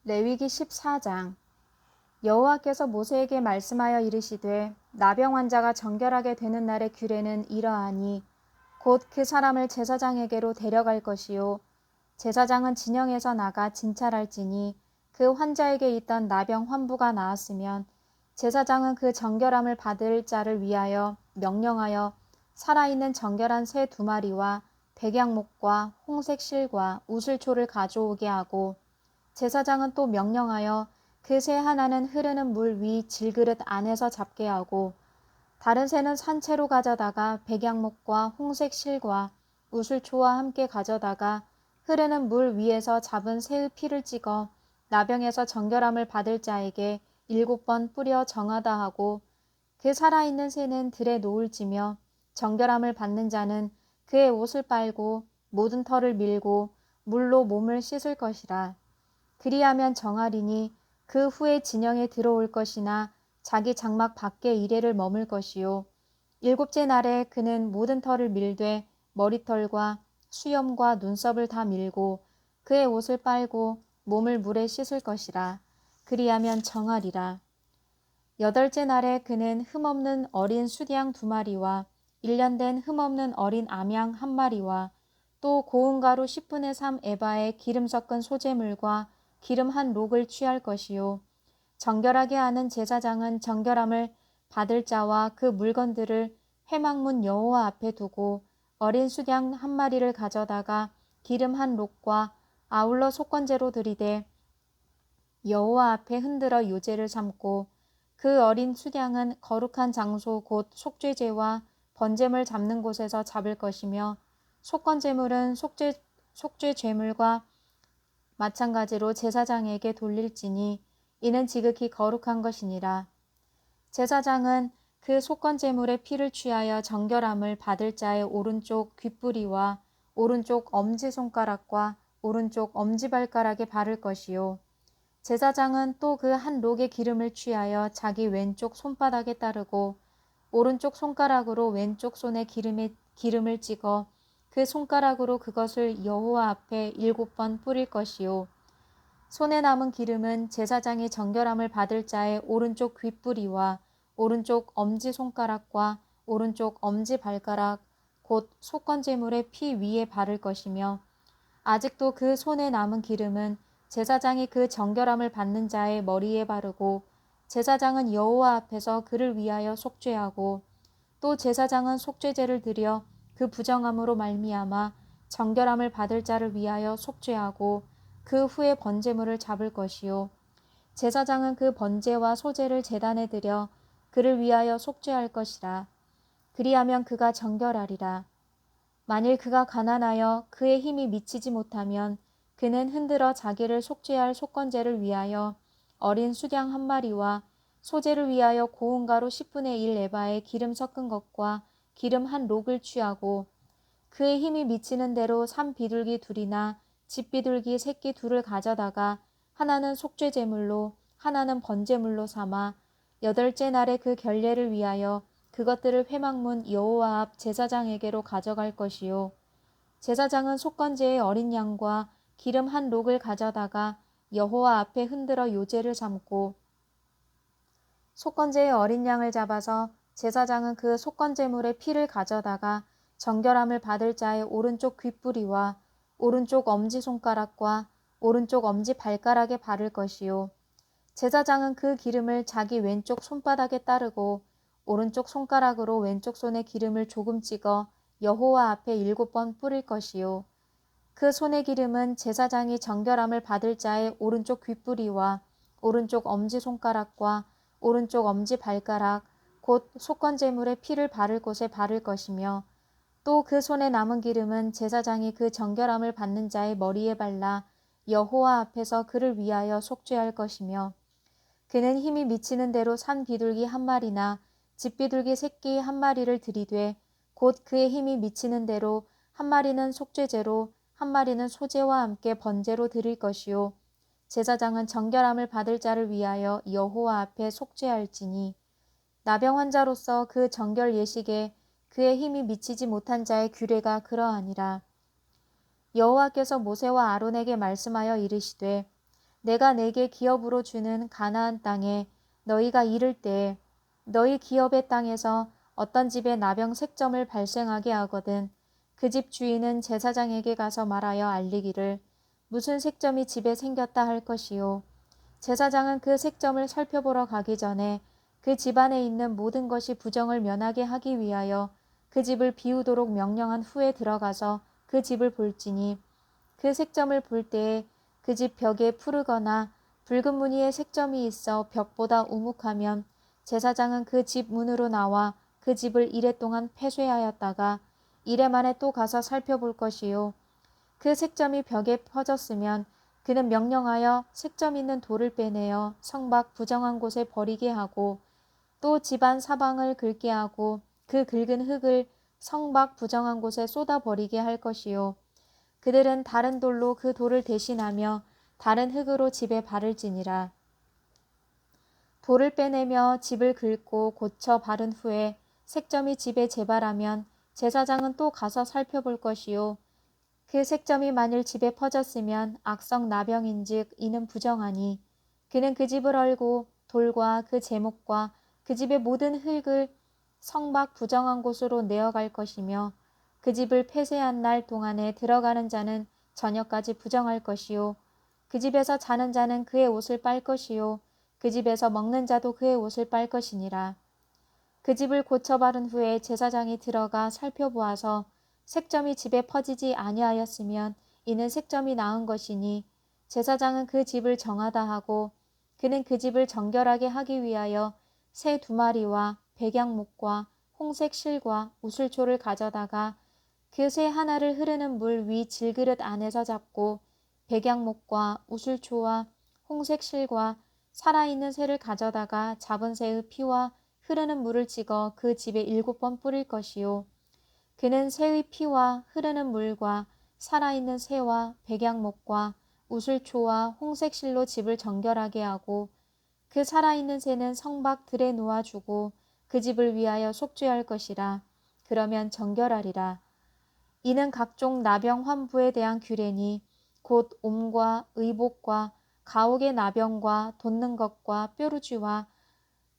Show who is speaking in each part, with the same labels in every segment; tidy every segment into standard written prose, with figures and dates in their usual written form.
Speaker 1: 레위기 14장. 여호와께서 모세에게 말씀하여 이르시되 나병 환자가 정결하게 되는 날의 규례는 이러하니 곧 그 사람을 제사장에게로 데려갈 것이요 제사장은 진영에서 나가 진찰할지니 그 환자에게 있던 나병 환부가 나았으면 제사장은 그 정결함을 받을 자를 위하여 명령하여 살아있는 정결한 새 2마리와 백양목과 홍색 실과 우슬초를 가져오게 하고 제사장은 또 명령하여 그 새 하나는 흐르는 물 위 질그릇 안에서 잡게 하고 다른 새는 산채로 가져다가 백양목과 홍색 실과 우슬초와 함께 가져다가 흐르는 물 위에서 잡은 새의 피를 찍어 나병에서 정결함을 받을 자에게 7번 뿌려 정하다 하고 그 살아있는 새는 들에 놓을지며 정결함을 받는 자는 그의 옷을 빨고 모든 털을 밀고 물로 몸을 씻을 것이라. 그리하면 정하리니 그 후에 진영에 들어올 것이나 자기 장막 밖에 이레를 머물 것이요 7째 날에 그는 모든 털을 밀되 머리털과 수염과 눈썹을 다 밀고 그의 옷을 빨고 몸을 물에 씻을 것이라. 그리하면 정하리라. 8째 날에 그는 흠없는 어린 수양 2마리와 1년 된 흠없는 어린 암양 1마리와 또 고운 가루 10분의 3 에바에 기름 섞은 소재물과 기름 한 록을 취할 것이요 정결하게 하는 제사장은 정결함을 받을 자와 그 물건들을 회막문 여호와 앞에 두고 어린 수양 1마리를 가져다가 기름 한 록과 아울러 속건제로 드리되 여호와 앞에 흔들어 요제를 삼고 그 어린 수양은 거룩한 장소 곧 속죄제와 번제물 잡는 곳에서 잡을 것이며 속건제물은 속죄제물과 마찬가지로 제사장에게 돌릴지니 이는 지극히 거룩한 것이니라. 제사장은 그 속건제물의 피를 취하여 정결함을 받을 자의 오른쪽 귓뿌리와 오른쪽 엄지손가락과 오른쪽 엄지발가락에 바를 것이요 제사장은 또 그 한 록의 기름을 취하여 자기 왼쪽 손바닥에 따르고 오른쪽 손가락으로 왼쪽 손에 기름을 찍어 그 손가락으로 그것을 여호와 앞에 7번 뿌릴 것이요 손에 남은 기름은 제사장이 정결함을 받을 자의 오른쪽 귓뿌리와 오른쪽 엄지손가락과 오른쪽 엄지발가락 곧 속건제물의 피 위에 바를 것이며 아직도 그 손에 남은 기름은 제사장이 그 정결함을 받는 자의 머리에 바르고 제사장은 여호와 앞에서 그를 위하여 속죄하고 또 제사장은 속죄제를 드려 그 부정함으로 말미암아 정결함을 받을 자를 위하여 속죄하고 그 후에 번제물을 잡을 것이요 제사장은 그 번제와 소제를 제단에 드려 그를 위하여 속죄할 것이라. 그리하면 그가 정결하리라. 만일 그가 가난하여 그의 힘이 미치지 못하면 그는 흔들어 자기를 속죄할 속건제를 위하여 어린 수양 1마리와 소제를 위하여 고운 가루 10분의 1 에바에 기름 섞은 것과 기름 한 록을 취하고 그의 힘이 미치는 대로 산비둘기 2이나 집비둘기 새끼 2를 가져다가 하나는 속죄제물로 하나는 번제물로 삼아 8째 날에 그 결례를 위하여 그것들을 회막문 여호와 앞 제사장에게로 가져갈 것이요 제사장은 속건제의 어린 양과 기름 한 록을 가져다가 여호와 앞에 흔들어 요제를 삼고 속건제의 어린 양을 잡아서 제사장은 그 속건제물의 피를 가져다가 정결함을 받을 자의 오른쪽 귓뿌리와 오른쪽 엄지손가락과 오른쪽 엄지발가락에 바를 것이요 제사장은 그 기름을 자기 왼쪽 손바닥에 따르고 오른쪽 손가락으로 왼쪽 손에 기름을 조금 찍어 여호와 앞에 7번 뿌릴 것이요 그 손의 기름은 제사장이 정결함을 받을 자의 오른쪽 귓뿌리와 오른쪽 엄지손가락과 오른쪽 엄지발가락 곧 속건제물의 피를 바를 곳에 바를 것이며 또 그 손에 남은 기름은 제사장이 그 정결함을 받는 자의 머리에 발라 여호와 앞에서 그를 위하여 속죄할 것이며 그는 힘이 미치는 대로 산비둘기 1마리나 집비둘기 새끼 1마리를 들이되 곧 그의 힘이 미치는 대로 1마리는 속죄제로 1마리는 소제와 함께 번제로 드릴 것이요 제사장은 정결함을 받을 자를 위하여 여호와 앞에 속죄할지니 나병 환자로서 그 정결 예식에 그의 힘이 미치지 못한 자의 규례가 그러하니라. 여호와께서 모세와 아론에게 말씀하여 이르시되 내가 내게 기업으로 주는 가나안 땅에 너희가 이를 때에 너희 기업의 땅에서 어떤 집에 나병 색점을 발생하게 하거든 그 집 주인은 제사장에게 가서 말하여 알리기를 무슨 색점이 집에 생겼다 할 것이요. 제사장은 그 색점을 살펴보러 가기 전에 그 집안에 있는 모든 것이 부정을 면하게 하기 위하여 그 집을 비우도록 명령한 후에 들어가서 그 집을 볼지니 그 색점을 볼 때에 그 집 벽에 푸르거나 붉은 무늬의 색점이 있어 벽보다 우묵하면 제사장은 그 집 문으로 나와 그 집을 이레 동안 폐쇄하였다가 이레 만에 또 가서 살펴볼 것이요. 그 색점이 벽에 퍼졌으면 그는 명령하여 색점 있는 돌을 빼내어 성 밖 부정한 곳에 버리게 하고 또 집안 사방을 긁게 하고 그 긁은 흙을 성 밖 부정한 곳에 쏟아 버리게 할 것이요. 그들은 다른 돌로 그 돌을 대신하며 다른 흙으로 집에 바를지니라. 돌을 빼내며 집을 긁고 고쳐 바른 후에 색점이 집에 재발하면 제사장은 또 가서 살펴볼 것이요. 그 색점이 만일 집에 퍼졌으면 악성 나병인즉 이는 부정하니 그는 그 집을 헐고 돌과 그 제목과 그 집의 모든 흙을 성 밖 부정한 곳으로 내어갈 것이며 그 집을 폐쇄한 날 동안에 들어가는 자는 저녁까지 부정할 것이요. 그 집에서 자는 자는 그의 옷을 빨 것이요. 그 집에서 먹는 자도 그의 옷을 빨 것이니라. 그 집을 고쳐 바른 후에 제사장이 들어가 살펴보아서 색점이 집에 퍼지지 아니하였으면 이는 색점이 나은 것이니 제사장은 그 집을 정하다 하고 그는 그 집을 정결하게 하기 위하여 새 2마리와 백양목과 홍색 실과 우슬초를 가져다가 그 새 하나를 흐르는 물 위 질그릇 안에서 잡고 백양목과 우슬초와 홍색 실과 살아있는 새를 가져다가 잡은 새의 피와 흐르는 물을 찍어 그 집에 7번 뿌릴 것이요. 그는 새의 피와 흐르는 물과 살아있는 새와 백양목과 우슬초와 홍색실로 집을 정결하게 하고 그 살아있는 새는 성 밖 들에 놓아주고 그 집을 위하여 속죄할 것이라. 그러면 정결하리라. 이는 각종 나병 환부에 대한 규례니 곧 옴과 의복과 가옥의 나병과 돋는 것과 뾰루지와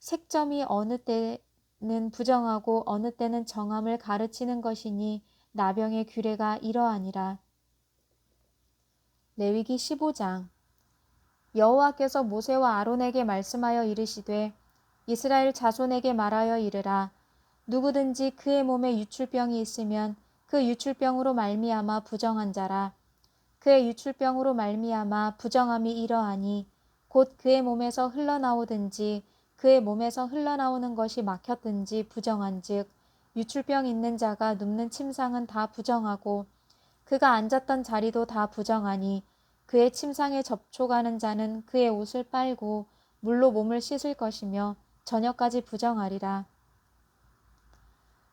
Speaker 1: 색점이 어느 때는 부정하고 어느 때는 정함을 가르치는 것이니 나병의 규례가 이러하니라. 레위기 15장. 여호와께서 모세와 아론에게 말씀하여 이르시되 이스라엘 자손에게 말하여 이르라. 누구든지 그의 몸에 유출병이 있으면 그 유출병으로 말미암아 부정한 자라. 그의 유출병으로 말미암아 부정함이 이러하니 곧 그의 몸에서 흘러나오든지 그의 몸에서 흘러나오는 것이 막혔든지 부정한즉 유출병 있는 자가 눕는 침상은 다 부정하고 그가 앉았던 자리도 다 부정하니 그의 침상에 접촉하는 자는 그의 옷을 빨고 물로 몸을 씻을 것이며 저녁까지 부정하리라.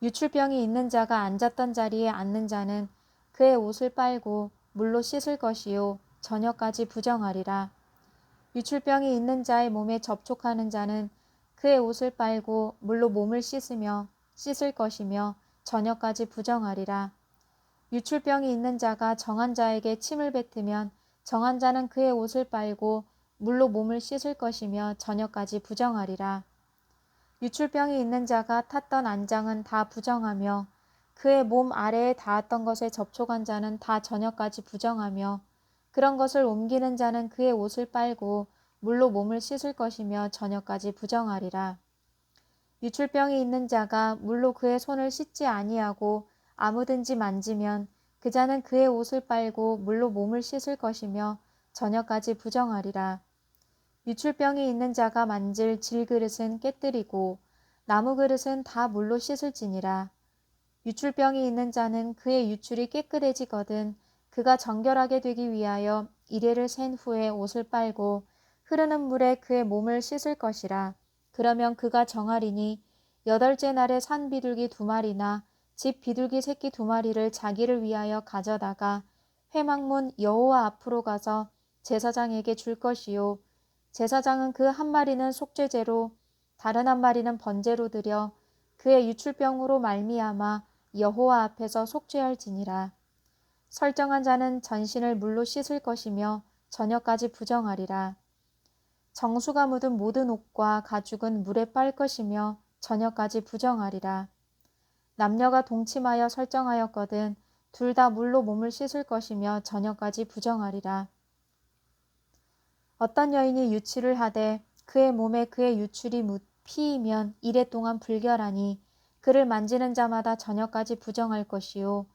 Speaker 1: 유출병이 있는 자가 앉았던 자리에 앉는 자는 그의 옷을 빨고 물로 씻을 것이요 저녁까지 부정하리라. 유출병이 있는 자의 몸에 접촉하는 자는 그의 옷을 빨고 물로 몸을 씻을 것이며 저녁까지 부정하리라. 유출병이 있는 자가 정한 자에게 침을 뱉으면 정한 자는 그의 옷을 빨고 물로 몸을 씻을 것이며 저녁까지 부정하리라. 유출병이 있는 자가 탔던 안장은 다 부정하며 그의 몸 아래에 닿았던 것에 접촉한 자는 다 저녁까지 부정하며 그런 것을 옮기는 자는 그의 옷을 빨고 물로 몸을 씻을 것이며 저녁까지 부정하리라. 유출병이 있는 자가 물로 그의 손을 씻지 아니하고 아무든지 만지면 그 자는 그의 옷을 빨고 물로 몸을 씻을 것이며 저녁까지 부정하리라. 유출병이 있는 자가 만질 질그릇은 깨뜨리고 나무 그릇은 다 물로 씻을지니라. 유출병이 있는 자는 그의 유출이 깨끗해지거든 그가 정결하게 되기 위하여 이레를 센 후에 옷을 빨고 흐르는 물에 그의 몸을 씻을 것이라. 그러면 그가 정하리니 8째 날에 산 비둘기 2마리나 집 비둘기 새끼 2마리를 자기를 위하여 가져다가 회막문 여호와 앞으로 가서 제사장에게 줄 것이요. 제사장은 그 1마리는 속죄제로 다른 1마리는 번제로 드려 그의 유출병으로 말미암아 여호와 앞에서 속죄할지니라. 설정한 자는 전신을 물로 씻을 것이며 저녁까지 부정하리라. 정수가 묻은 모든 옷과 가죽은 물에 빨 것이며 저녁까지 부정하리라. 남녀가 동침하여 설정하였거든 둘 다 물로 몸을 씻을 것이며 저녁까지 부정하리라. 어떤 여인이 유출을 하되 그의 몸에 그의 유출이 피이면 이래 동안 불결하니 그를 만지는 자마다 저녁까지 부정할 것이요.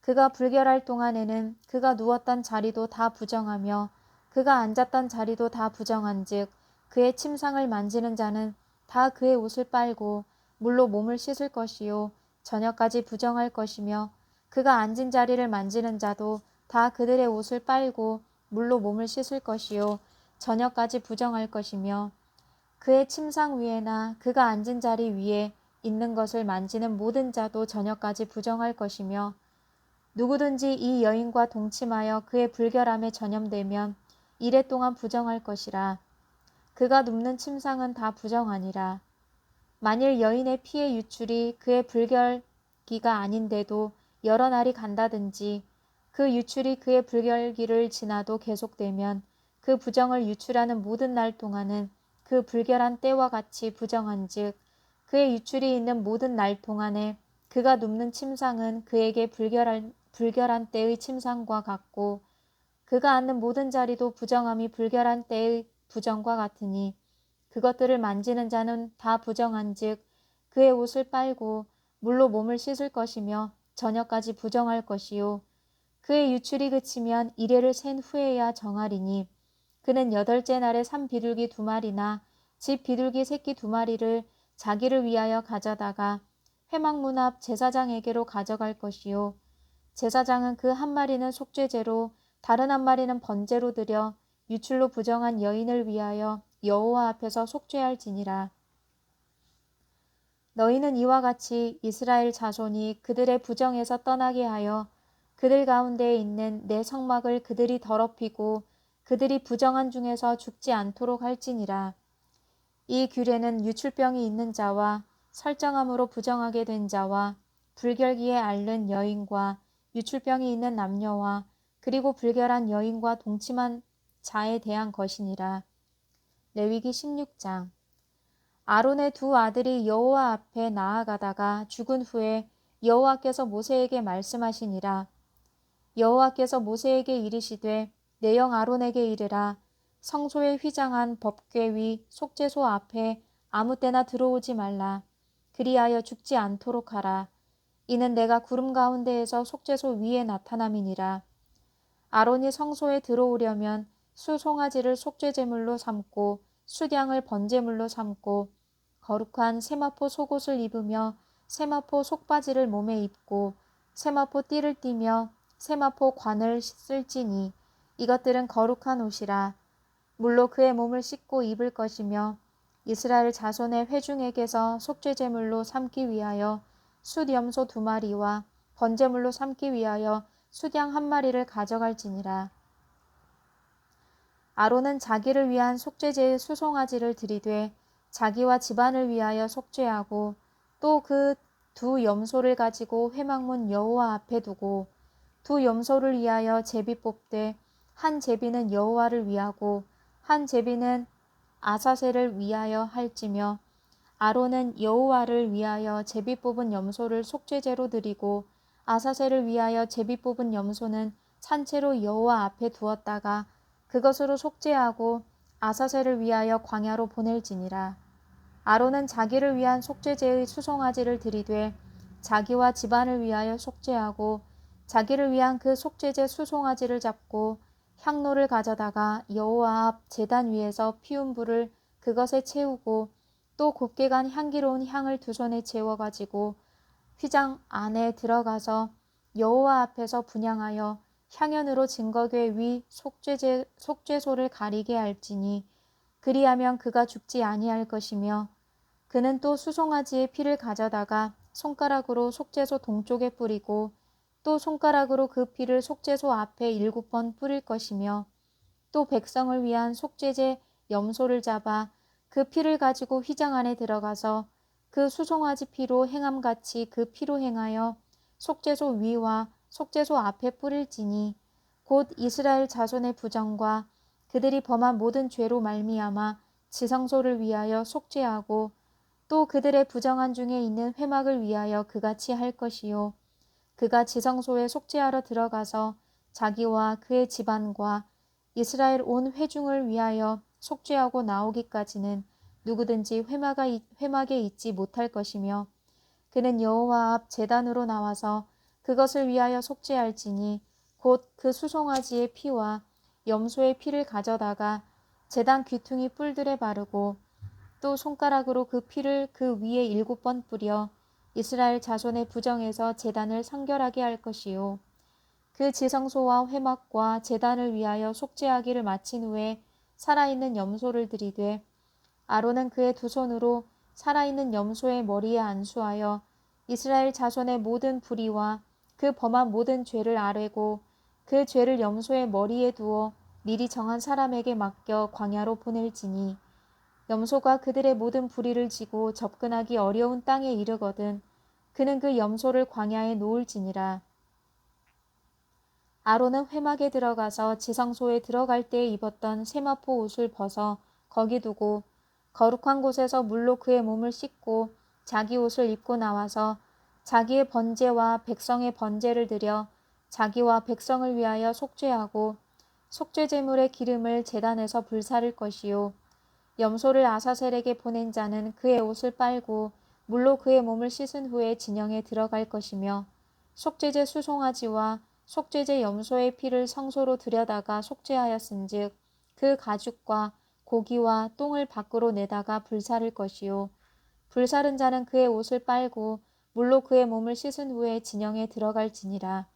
Speaker 1: 그가 불결할 동안에는 그가 누웠던 자리도 다 부정하며 그가 앉았던 자리도 다 부정한즉 그의 침상을 만지는 자는 다 그의 옷을 빨고 물로 몸을 씻을 것이요 저녁까지 부정할 것이며 그가 앉은 자리를 만지는 자도 다 그들의 옷을 빨고 물로 몸을 씻을 것이요 저녁까지 부정할 것이며 그의 침상 위에나 그가 앉은 자리 위에 있는 것을 만지는 모든 자도 저녁까지 부정할 것이며 누구든지 이 여인과 동침하여 그의 불결함에 전염되면 이래 동안 부정할 것이라. 그가 눕는 침상은 다 부정하니라. 만일 여인의 피의 유출이 그의 불결기가 아닌데도 여러 날이 간다든지 그 유출이 그의 불결기를 지나도 계속되면 그 부정을 유출하는 모든 날 동안은 그 불결한 때와 같이 부정한즉 그의 유출이 있는 모든 날 동안에 그가 눕는 침상은 그에게 불결한 때의 침상과 같고 그가 앉는 모든 자리도 부정함이 불결한 때의 부정과 같으니 그것들을 만지는 자는 다 부정한즉 그의 옷을 빨고 물로 몸을 씻을 것이며 저녁까지 부정할 것이요 그의 유출이 그치면 이레를 센 후에야 정하리니 그는 8째 날에 산 비둘기 2마리나 집 비둘기 새끼 2마리를 자기를 위하여 가져다가 회막문 앞 제사장에게로 가져갈 것이요 제사장은 그 1마리는 속죄제로 다른 1마리는 번제로 드려 유출로 부정한 여인을 위하여 여호와 앞에서 속죄할지니라. 너희는 이와 같이 이스라엘 자손이 그들의 부정에서 떠나게 하여 그들 가운데에 있는 내 성막을 그들이 더럽히고 그들이 부정한 중에서 죽지 않도록 할지니라. 이 규례는 유출병이 있는 자와 설정함으로 부정하게 된 자와 불결기에 앓는 여인과 유출병이 있는 남녀와 그리고 불결한 여인과 동침한 자에 대한 것이니라. 레위기 16장. 아론의 2 아들이 여호와 앞에 나아가다가 죽은 후에 여호와께서 모세에게 말씀하시니라. 여호와께서 모세에게 이르시되 내 영 아론에게 이르라. 성소에 휘장한 법궤 위 속죄소 앞에 아무 때나 들어오지 말라. 그리하여 죽지 않도록 하라. 이는 내가 구름 가운데에서 속죄소 위에 나타남이니라. 아론이 성소에 들어오려면 수송아지를 속죄제물로 삼고 수량을 번제물로 삼고 거룩한 세마포 속옷을 입으며 세마포 속바지를 몸에 입고 세마포 띠를 띠며 세마포 관을 쓸지니 이것들은 거룩한 옷이라. 물로 그의 몸을 씻고 입을 것이며 이스라엘 자손의 회중에게서 속죄제물로 삼기 위하여 숫염소 2마리와 번제물로 삼기 위하여 숫양 1마리를 가져갈지니라. 아론은 자기를 위한 속죄제의 수송아지를 들이되 자기와 집안을 위하여 속죄하고 또 그 2 염소를 가지고 회막문 여호와 앞에 두고 2 염소를 위하여 제비 뽑되 한 제비는 여호와를 위하고 한 제비는 아사셀을 위하여 할지며 아론은 여호와를 위하여 제비 뽑은 염소를 속죄제로 드리고 아사셀을 위하여 제비 뽑은 염소는 산채로 여호와 앞에 두었다가 그것으로 속죄하고 아사셀을 위하여 광야로 보낼지니라. 아론은 자기를 위한 속죄제의 수송아지를 들이되 자기와 집안을 위하여 속죄하고 자기를 위한 그 속죄제 수송아지를 잡고 향로를 가져다가 여호와 앞 제단 위에서 피운 불을 그것에 채우고 또 곱게 간 향기로운 향을 2 손에 채워 가지고 휘장 안에 들어가서 여호와 앞에서 분향하여 향연으로 증거궤 위 속죄소를 가리게 할지니 그리하면 그가 죽지 아니할 것이며 그는 또 수송아지의 피를 가져다가 손가락으로 속죄소 동쪽에 뿌리고 또 손가락으로 그 피를 속죄소 앞에 7번 뿌릴 것이며 또 백성을 위한 속죄제 염소를 잡아 그 피를 가지고 휘장 안에 들어가서 그 수송아지 피로 행함같이 그 피로 행하여 속죄소 위와 속죄소 앞에 뿌릴지니 곧 이스라엘 자손의 부정과 그들이 범한 모든 죄로 말미암아 지성소를 위하여 속죄하고 또 그들의 부정한 중에 있는 회막을 위하여 그같이 할 것이요 그가 지성소에 속죄하러 들어가서 자기와 그의 집안과 이스라엘 온 회중을 위하여 속죄하고 나오기까지는 누구든지 회막에 있지 못할 것이며 그는 여호와 앞 제단으로 나와서 그것을 위하여 속죄할지니 곧 그 수송아지의 피와 염소의 피를 가져다가 제단 귀퉁이 뿔들에 바르고 또 손가락으로 그 피를 그 위에 7번 뿌려 이스라엘 자손의 부정에서 제단을 성결하게 할 것이요 그 지성소와 회막과 제단을 위하여 속죄하기를 마친 후에 살아있는 염소를 들이되 아론은 그의 두 손으로 살아있는 염소의 머리에 안수하여 이스라엘 자손의 모든 불의와 그 범한 모든 죄를 아뢰고 그 죄를 염소의 머리에 두어 미리 정한 사람에게 맡겨 광야로 보낼지니 염소가 그들의 모든 불의를 지고 접근하기 어려운 땅에 이르거든 그는 그 염소를 광야에 놓을지니라. 아론은 회막에 들어가서 지성소에 들어갈 때에 입었던 세마포 옷을 벗어 거기 두고 거룩한 곳에서 물로 그의 몸을 씻고 자기 옷을 입고 나와서 자기의 번제와 백성의 번제를 드려 자기와 백성을 위하여 속죄하고 속죄제물의 기름을 제단에서 불사를 것이요 염소를 아사셀에게 보낸 자는 그의 옷을 빨고 물로 그의 몸을 씻은 후에 진영에 들어갈 것이며 속죄제 수송아지와 속죄제 염소의 피를 성소로 들여다가 속죄하였은즉 그 가죽과 고기와 똥을 밖으로 내다가 불사를 것이요 불사른 자는 그의 옷을 빨고 물로 그의 몸을 씻은 후에 진영에 들어갈지니라.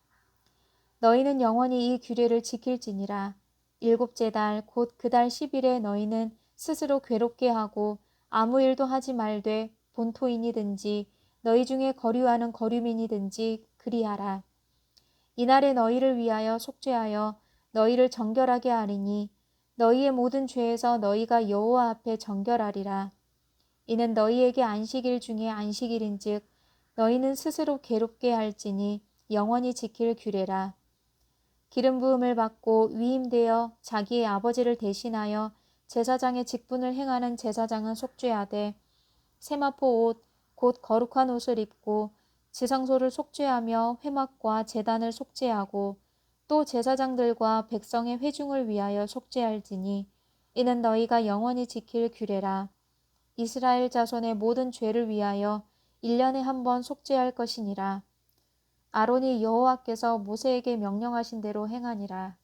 Speaker 1: 너희는 영원히 이 규례를 지킬지니라. 7째 달 곧 그 달 10일에 너희는 스스로 괴롭게 하고 아무 일도 하지 말되 본토인이든지 너희 중에 거류하는 거류민이든지 그리하라. 이날에 너희를 위하여 속죄하여 너희를 정결하게 하리니 너희의 모든 죄에서 너희가 여호와 앞에 정결하리라. 이는 너희에게 안식일 중에 안식일인즉 너희는 스스로 괴롭게 할지니 영원히 지킬 규례라. 기름 부음을 받고 위임되어 자기의 아버지를 대신하여 제사장의 직분을 행하는 제사장은 속죄하되 세마포 옷 곧 거룩한 옷을 입고 지성소를 속죄하며 회막과 제단을 속죄하고 또 제사장들과 백성의 회중을 위하여 속죄할지니 이는 너희가 영원히 지킬 규례라. 이스라엘 자손의 모든 죄를 위하여 1년에 한 번 속죄할 것이니라. 아론이 여호와께서 모세에게 명령하신 대로 행하니라.